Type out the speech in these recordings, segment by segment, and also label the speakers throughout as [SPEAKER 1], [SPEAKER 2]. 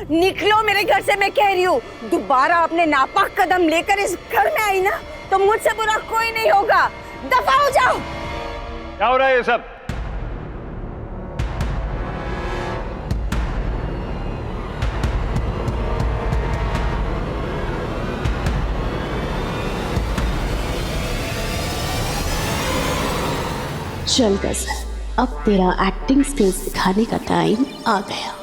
[SPEAKER 1] निकलो मेरे घर से, मैं कह रही हूँ। दोबारा आपने नापाक कदम लेकर इस घर में आई ना, तो मुझसे बुरा कोई नहीं होगा। दफा हो जाओ।
[SPEAKER 2] क्या हो रहा है ये सब?
[SPEAKER 3] चल गजल, अब तेरा एक्टिंग स्किल्स दिखाने का टाइम आ गया।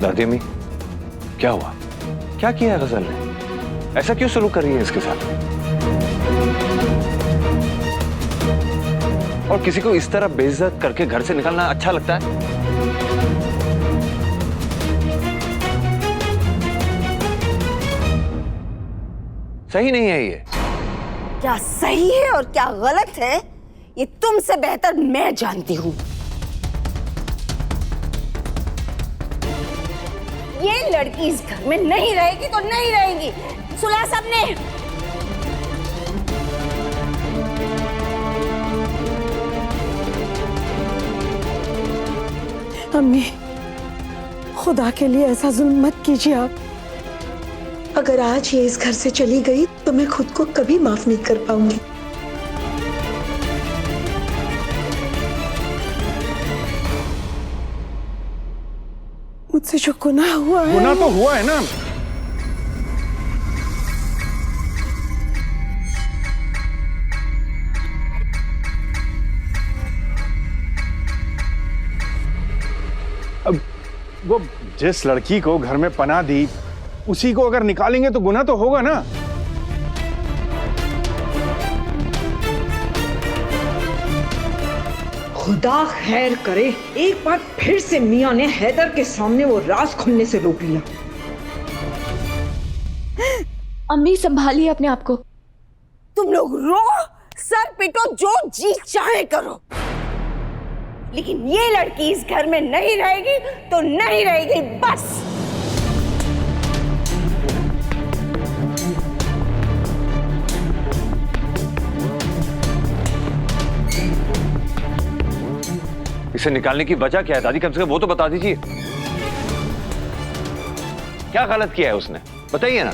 [SPEAKER 2] दादी अम्मी, क्या हुआ? क्या किया है गजल ने? ऐसा क्यों सलूक कर रही है इसके साथ? और किसी को इस तरह बेइज्जत करके घर से निकलना अच्छा लगता है? सही नहीं है ये।
[SPEAKER 1] क्या सही है और क्या गलत है, ये तुमसे बेहतर मैं जानती हूँ। ये लड़की इस घर में नहीं रहेगी तो नहीं रहेगी, सुना सबने।
[SPEAKER 4] अम्मी, खुदा के लिए ऐसा जुल्म मत कीजिए आप। अगर आज ये इस घर से चली गई तो मैं खुद को कभी माफ नहीं कर पाऊंगी। मुझसे जो गुनाह हुआ है,
[SPEAKER 2] गुनाह तो हुआ है ना। अब वो जिस लड़की को घर में पनाह दी, उसी को अगर निकालेंगे तो गुनाह तो होगा ना।
[SPEAKER 5] खुदा खैर करे, एक बार फिर से मियां ने हैदर के सामने वो राज खुलने से रोक लिया।
[SPEAKER 3] अम्मी संभालिए अपने आप को।
[SPEAKER 1] तुम लोग रो, सर पिटो, जो जी चाहे करो, लेकिन ये लड़की इस घर में नहीं रहेगी तो नहीं रहेगी, बस।
[SPEAKER 2] इसे निकालने की वजह क्या है दादी? कम से कम वो तो बता दीजिए। क्या गलत किया है उसने, बताइए ना।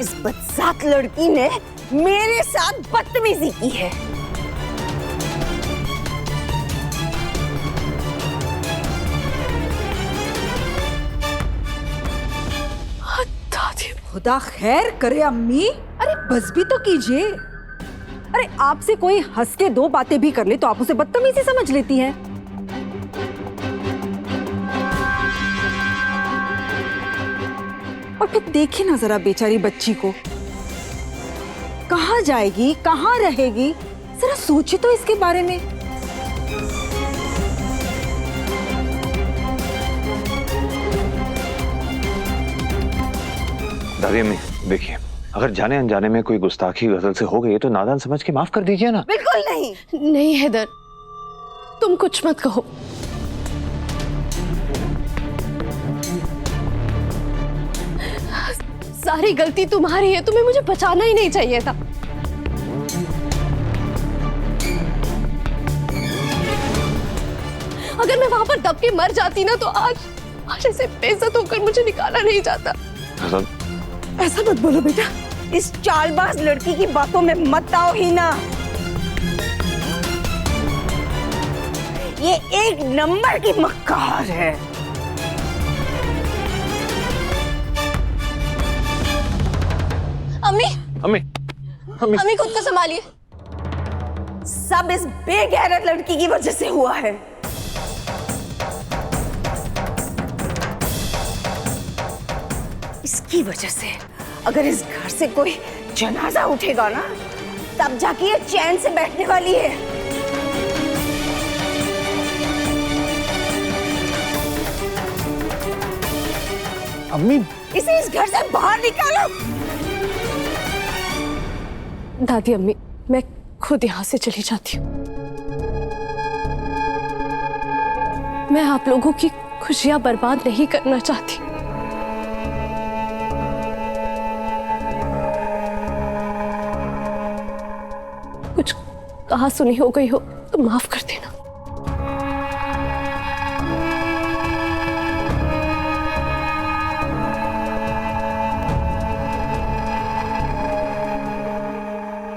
[SPEAKER 1] इस बदसात लड़की ने मेरे साथ बदतमीजी की है।
[SPEAKER 5] खुदा खैर करे अम्मी, अरे बस भी तो कीजिए।
[SPEAKER 6] अरे आपसे कोई हंस के दो बातें भी कर ले तो आप उसे बदतमीजी समझ लेती हैं। और फिर देखिए ना जरा बेचारी बच्ची को, कहाँ जाएगी, कहाँ रहेगी, जरा सोचिए तो इसके बारे में।
[SPEAKER 2] दादी अम्मी देखिए, अगर जाने अनजाने में कोई गुस्ताखी गजल से हो गई है तो नादान समझ के माफ कर दीजिए ना।
[SPEAKER 1] बिल्कुल नहीं।
[SPEAKER 3] नहीं हैदर, तुम कुछ मत कहो। सारी गलती तुम्हारी है, तुम्हें मुझे बचाना ही नहीं चाहिए था। अगर मैं वहां पर दब के मर जाती ना तो आज ऐसे बेइज्जत होकर मुझे निकाला नहीं जाता।
[SPEAKER 1] ऐसा मत बोलो बेटा, इस चालबाज लड़की की बातों में मत आओ ही ना। ये एक नंबर की मक्कार है।
[SPEAKER 3] अम्मी,
[SPEAKER 2] अम्मी, अम्मी,
[SPEAKER 3] अम्मी खुद को संभालिए।
[SPEAKER 1] सब इस बेगैरत लड़की की वजह से हुआ है। इसकी वजह से अगर इस घर से कोई जनाजा उठेगा ना, तब जाके ये चैन से बैठने वाली है।
[SPEAKER 2] अम्मी,
[SPEAKER 1] इसे इस घर से बाहर निकालो।
[SPEAKER 3] दादी अम्मी, मैं खुद यहाँ से चली जाती हूँ। मैं आप लोगों की खुशियां बर्बाद नहीं करना चाहती। कुछ कहा सुनी हो गई हो तो माफ कर देना।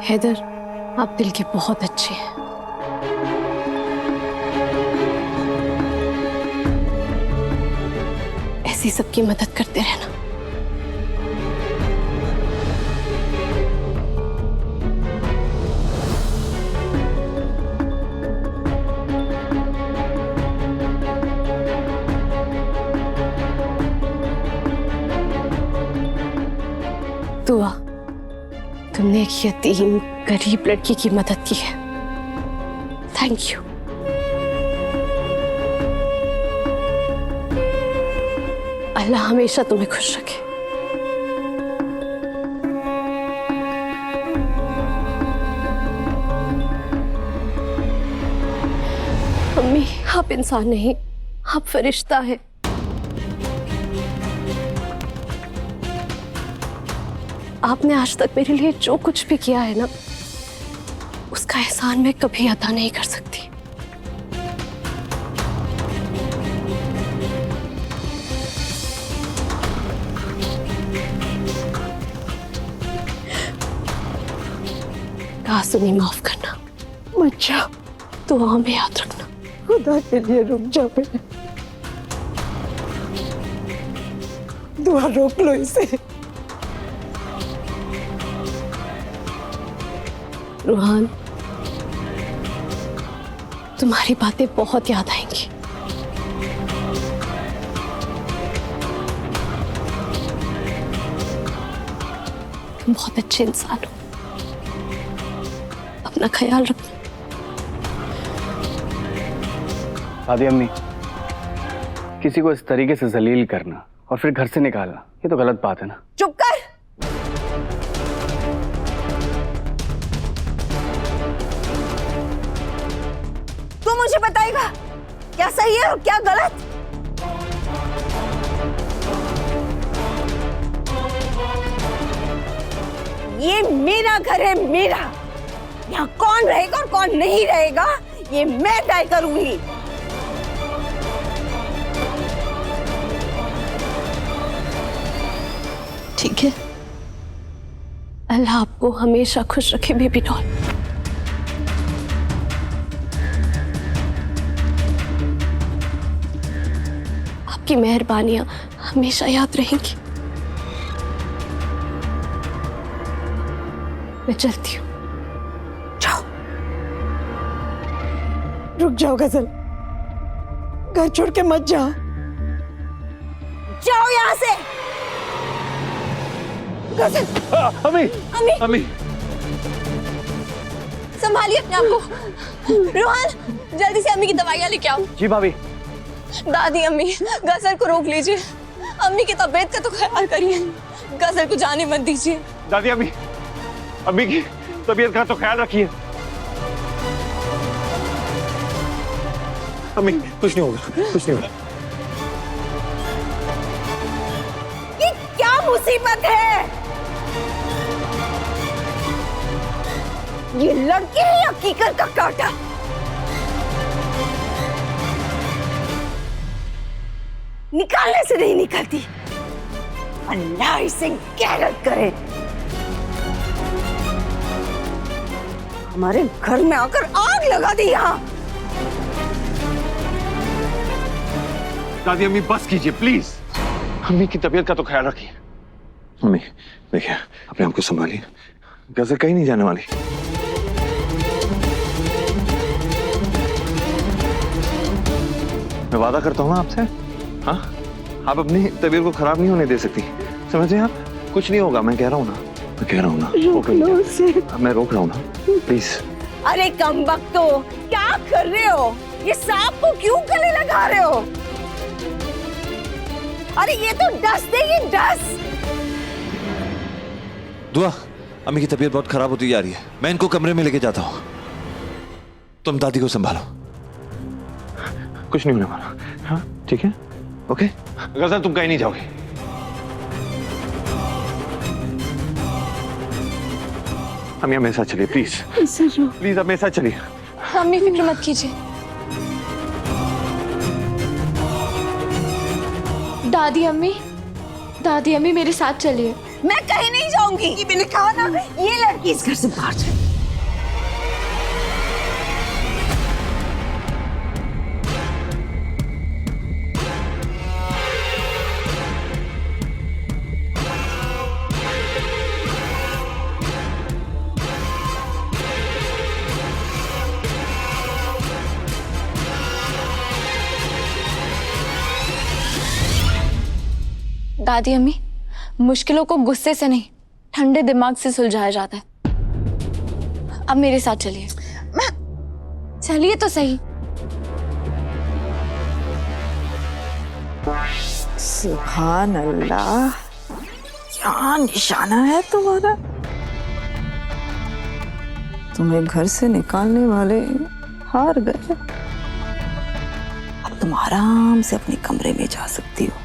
[SPEAKER 3] हैदर, आप दिल के बहुत अच्छे हैं। ऐसी सबकी मदद करते रहना। दुआ, तुमने एक यतीम गरीब लड़की की मदद की है। Thank you. अल्लाह हमेशा तुम्हें खुश रखे। अम्मी, आप इंसान नहीं, आप फरिश्ता है। आपने आज तक मेरे लिए जो कुछ भी किया है ना, उसका एहसान मैं कभी अदा नहीं कर सकती। कहा सुनी माफ करना,
[SPEAKER 4] मत जाओ,
[SPEAKER 3] दुआ में याद रखना।
[SPEAKER 4] खुदा के लिए रुक जाओ बेटा। दुआ रोक लो इसे।
[SPEAKER 3] रूहान, तुम्हारी बातें बहुत याद आएंगी। तुम बहुत अच्छे इंसान हो। अपना ख्याल रखना।
[SPEAKER 2] दादी अम्मी, किसी को इस तरीके से जलील करना और फिर घर से निकालना, ये तो गलत बात है ना।
[SPEAKER 1] चुप कर। तू मुझे बताएगा क्या सही है और क्या गलत। ये मेरा घर है, मेरा। यहाँ कौन रहेगा और कौन नहीं रहेगा ये मैं तय करूंगी।
[SPEAKER 3] ठीक है, अल्लाह आपको हमेशा खुश रखे बेबी डॉल। आपकी मेहरबानियां हमेशा याद रहेंगी। मैं चलती हूँ।
[SPEAKER 1] जाओ।
[SPEAKER 4] रुक जाओ गजल, घर छोड़ के मत जाओ।
[SPEAKER 1] जाओ यहाँ से। गजल,
[SPEAKER 2] अम्मी,
[SPEAKER 3] अम्मी,
[SPEAKER 2] अम्मी,
[SPEAKER 3] संभालिए अपने आप को। रोहन, जल्दी से अम्मी की दवाइयाँ लेके आओ।
[SPEAKER 2] जी भाभी।
[SPEAKER 3] दादी अम्मी, गजल को रोक लीजिए। अम्मी की तबीयत का तो ख्याल करिए। गजल को जाने मत दीजिए।
[SPEAKER 2] दादी अम्मी, अम्मी की तबीयत का तो ख्याल रखिए। अम्मी, कुछ नहीं होगा, कुछ नहीं होगा।
[SPEAKER 1] ये क्या मुसीबत है? ये लड़की है या कीकर का कांटा? निकालने से नहीं निकलती। अल्लाह इसे गैरत करे। हमारे घर में आकर आग लगा दी यहाँ।
[SPEAKER 2] दादी अम्मी बस कीजिए प्लीज। अम्मी की तबीयत का तो ख्याल रखिए।
[SPEAKER 7] अम्मी देखिए, अपने आप को संभालिए। गजल कहीं नहीं जाने वाली। मैं वादा करता हूँ आपसे। हाँ, आप अपनी तबीयत को खराब नहीं होने दे सकती, समझे आप? कुछ नहीं होगा, मैं कह रहा हूँ ना, मैं कह रहा हूँ ना।
[SPEAKER 4] रोक लो उसे।
[SPEAKER 7] मैं रोक रहा हूँ ना, प्लीज।
[SPEAKER 1] अरे कमबख्तो, क्या कर रहे हो? ये सांप को क्यों गले लगा रहे हो? अरे ये तो डस देगी, डस।
[SPEAKER 7] दुआ, अम्मी की तबीयत बहुत खराब होती जा रही है। मैं इनको कमरे में लेके जाता हूँ, तुम दादी को संभालो। कुछ नहीं होने वाला। हाँ ठीक है, ओके। गजल तुम कहीं नहीं जाओगे। अम्मी मेरे साथ चलिए प्लीज, प्लीज अब मेरे साथ चलिए।
[SPEAKER 3] अम्मी फिक्र मत कीजिए। दादी अम्मी मेरे साथ चलिए।
[SPEAKER 1] मैं कहीं नहीं जाऊंगी। ये मैंने कहा ना, ये लड़की इस घर से बाहर जाए।
[SPEAKER 3] दादी अम्मी, मुश्किलों को गुस्से से नहीं, ठंडे दिमाग से सुलझाया जाता है। अब मेरे साथ चलिए। चलिए तो सही।
[SPEAKER 6] सुभान अल्लाह, क्या निशाना है तुम्हारा। तुम्हें घर से निकालने वाले हार गए। अब तुम आराम से अपने कमरे में जा सकती हो।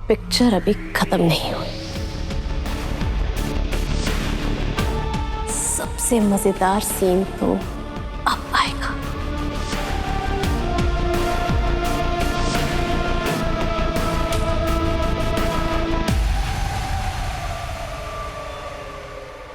[SPEAKER 3] पिक्चर अभी खत्म नहीं हुई। सबसे मजेदार सीन तो